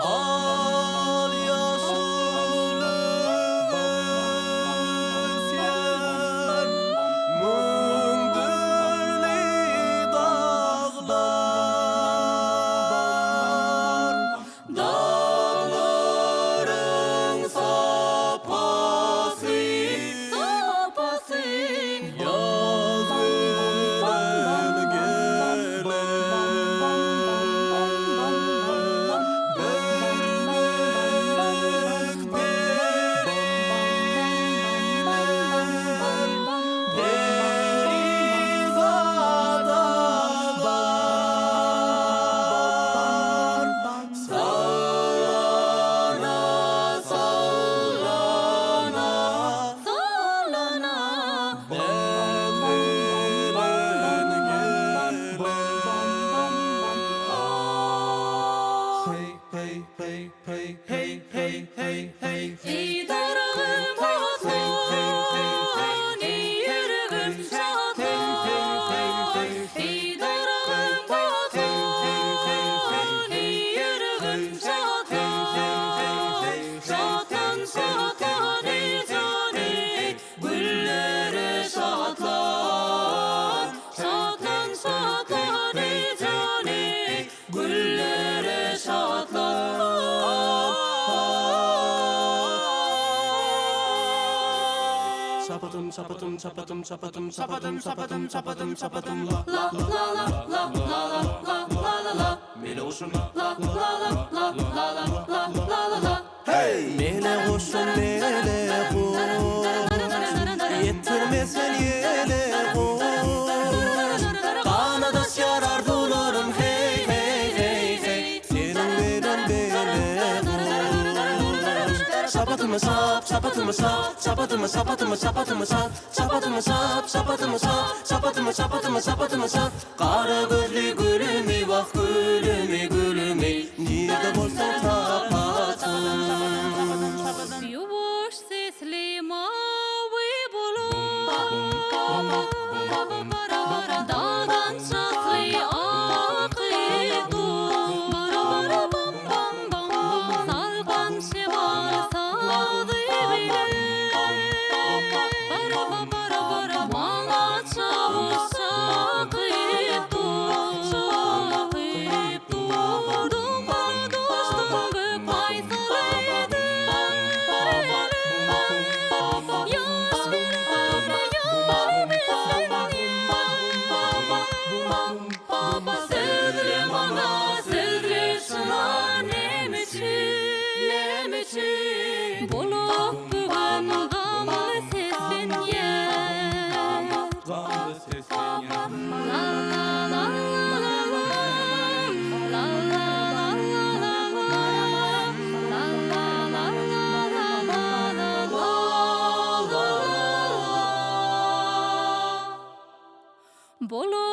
Al yaşlı yer, mundurli dağlar, dağların sapası, yaz veren gelen. Ey darağım vatan, ey yüreğim çatan. Ey darağım vatan, ey yüreğim çatan. Şatan şatan ey canım, güllere şatan. Şatan şatan ey canım, güllere şatan. Çapadım la La la la la la la la la la. Mele olsun La la la la la la la la. Hey! Mele olsun mele koş, yettirmesen yele koş. Kanadas yarar dolarım hey hey hey hey. Senin benim bele koş. Sapatımı sap, sapatımı sap, sapatımı sapatımı sapatımı sap, sapatımı sap, sapatımı sap, sapatımı sapatımı sapatımı sap. Kara gözlü gülümü bak gülümü gülümü, nerede bulsan tapatım. Yuvuş sesli mavi bulut, dağdan çatlı akıdı. Salgan şevar sadı bile, bana çavuş çakıdı. Duman dostum gök aysalıydı. Yaş verem baba sözlü bana sözlü şuna ne için bulup bugün gamlı sesin yer. La la la la la la la la la la la. Bolu